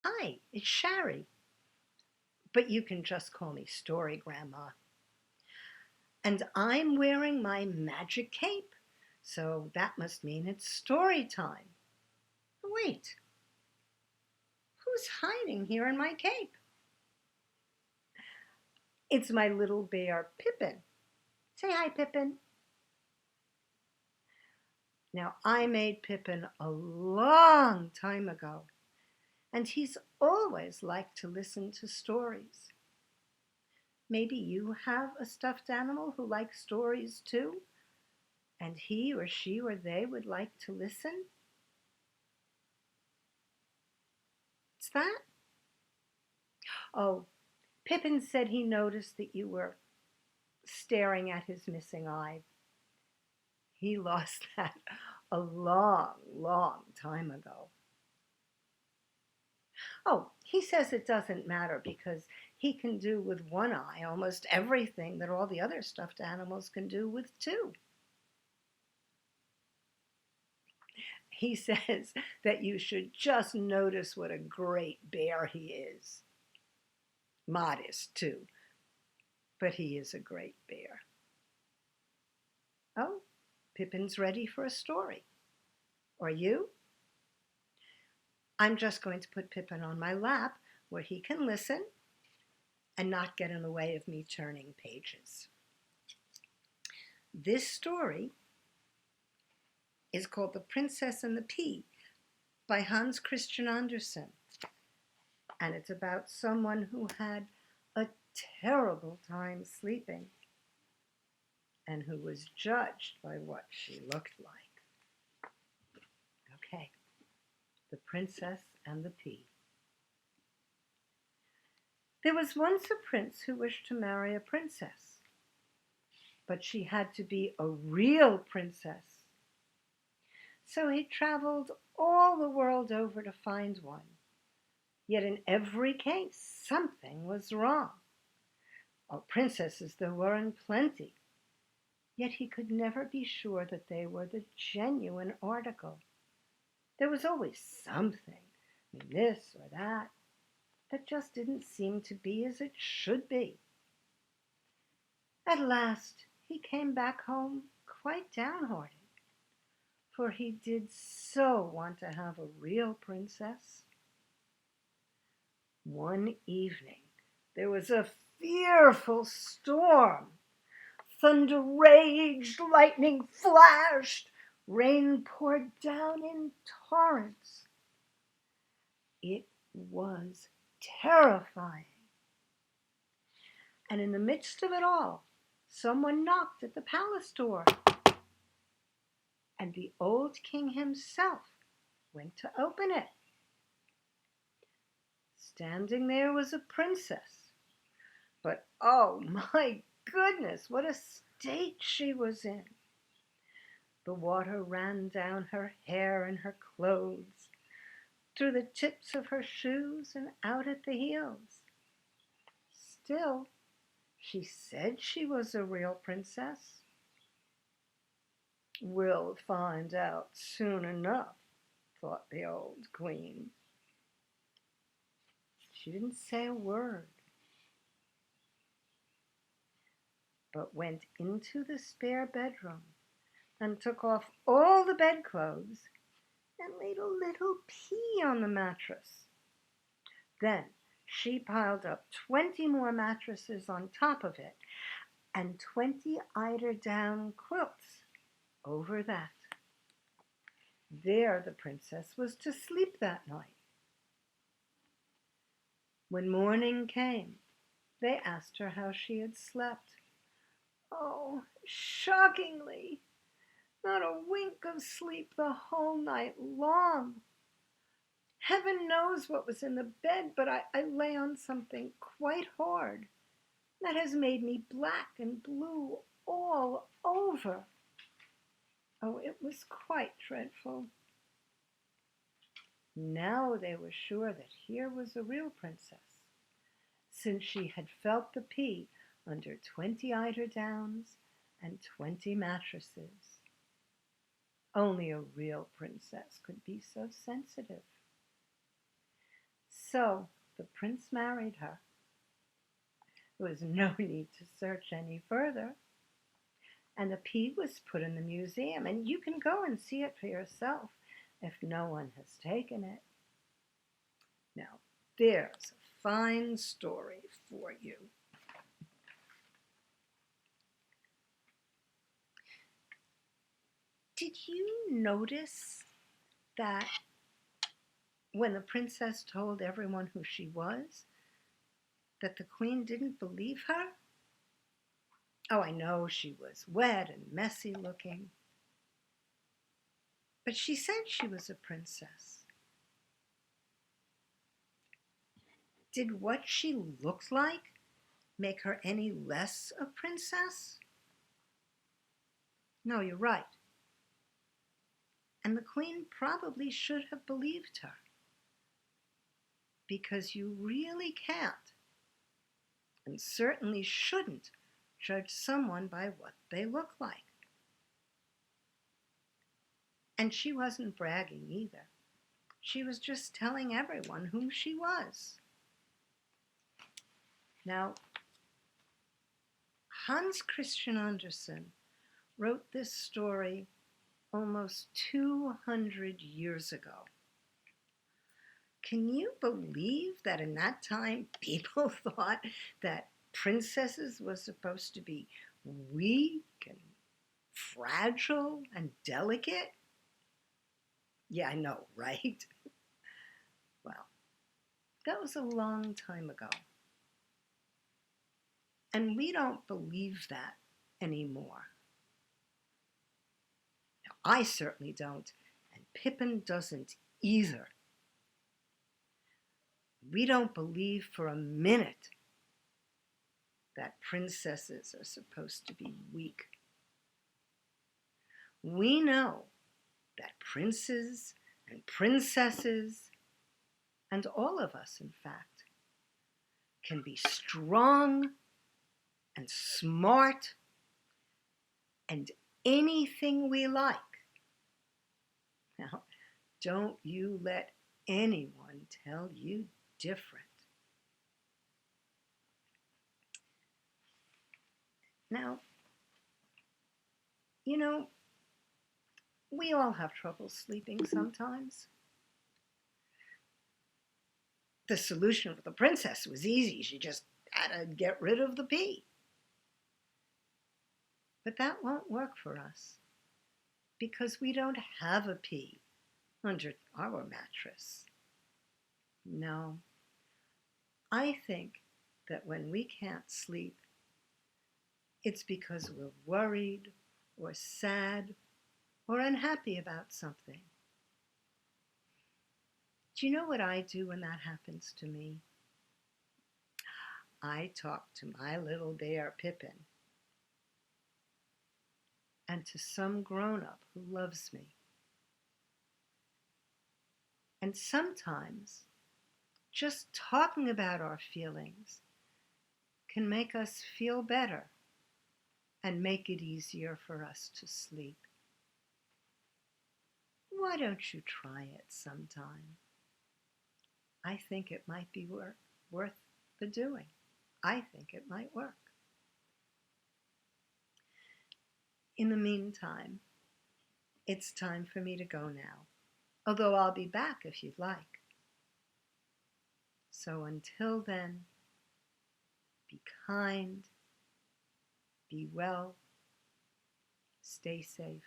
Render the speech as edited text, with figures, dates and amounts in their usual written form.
Hi, it's Sari, but you can just call me Story Grandma. And I'm wearing my magic cape, so that must mean it's story time. Wait, who's hiding here in my cape? It's my little bear, Pippin. Say hi, Pippin. Now, I made Pippin a long time ago, and he's always liked to listen to stories. Maybe you have a stuffed animal who likes stories too, and he or she or they would like to listen? What's that? Oh, Pippin said he noticed that you were staring at his missing eye. He lost that a long, long time ago. Oh, he says it doesn't matter because he can do with one eye almost everything that all the other stuffed animals can do with two. He says that you should just notice what a great bear he is. Modest, too, but he is a great bear. Oh, Pippin's ready for a story. Are you? I'm just going to put Pippin on my lap where he can listen and not get in the way of me turning pages. This story is called The Princess and the Pea by Hans Christian Andersen. And it's about someone who had a terrible time sleeping and who was judged by what she looked like. Okay, The Princess and the Pea. There was once a prince who wished to marry a princess, but she had to be a real princess. So he traveled all the world over to find one. Yet in every case, something was wrong. Princesses there were in plenty, yet he could never be sure that they were the genuine article. There was always something, this or that just didn't seem to be as it should be. At last he came back home quite downhearted, for he did so want to have a real princess. One evening there was a fearful storm. Thunder raged, lightning flashed, rain poured down in torrents. It was terrifying. And in the midst of it all, someone knocked at the palace door, and the old king himself went to open it. Standing there was a princess, but oh my goodness, what a state she was in. The water ran down her hair and her clothes, through the tips of her shoes and out at the heels. Still, she said she was a real princess. We'll find out soon enough, thought the old queen. She didn't say a word, but went into the spare bedroom and took off all the bedclothes and laid a little pea on the mattress. Then she piled up 20 more mattresses on top of it and 20 eider-down quilts over that. There the princess was to sleep that night. When morning came, they asked her how she had slept. Oh, shockingly, not a wink of sleep the whole night long. Heaven knows what was in the bed, but I lay on something quite hard that has made me black and blue all over. Oh, it was quite dreadful. Now they were sure that here was a real princess, since she had felt the pea under 20 eiderdowns and 20 mattresses. Only a real princess could be so sensitive. So the prince married her. There was no need to search any further. And the pea was put in the museum, and you can go and see it for yourself if no one has taken it. Now, there's a fine story for you. Did you notice that when the princess told everyone who she was, that the queen didn't believe her? Oh, I know she was wet and messy looking, but she said she was a princess. Did what she looked like make her any less a princess? No, you're right. And the queen probably should have believed her, because you really can't, and certainly shouldn't, judge someone by what they look like. And she wasn't bragging either. She was just telling everyone who she was. Now, Hans Christian Andersen wrote this story almost 200 years ago. Can you believe that in that time people thought that princesses were supposed to be weak and fragile and delicate? Yeah, I know, right? Well, that was a long time ago. And we don't believe that anymore. Now, I certainly don't, and Pippin doesn't either. We don't believe for a minute that princesses are supposed to be weak. We know that princes and princesses, and all of us, in fact, can be strong and smart and anything we like. Now, don't you let anyone tell you different. Now, you know, we all have trouble sleeping sometimes. The solution for the princess was easy. She just had to get rid of the pea. But that won't work for us, because we don't have a pea under our mattress. No, I think that when we can't sleep, it's because we're worried or sad or unhappy about something. Do you know what I do when that happens to me? I talk to my little bear Pippin and to some grown-up who loves me. And sometimes just talking about our feelings can make us feel better and make it easier for us to sleep. Why don't you try it sometime? I think it might be worth the doing. I think it might work. In the meantime, it's time for me to go now, although I'll be back if you'd like. So until then, be kind, be well, stay safe.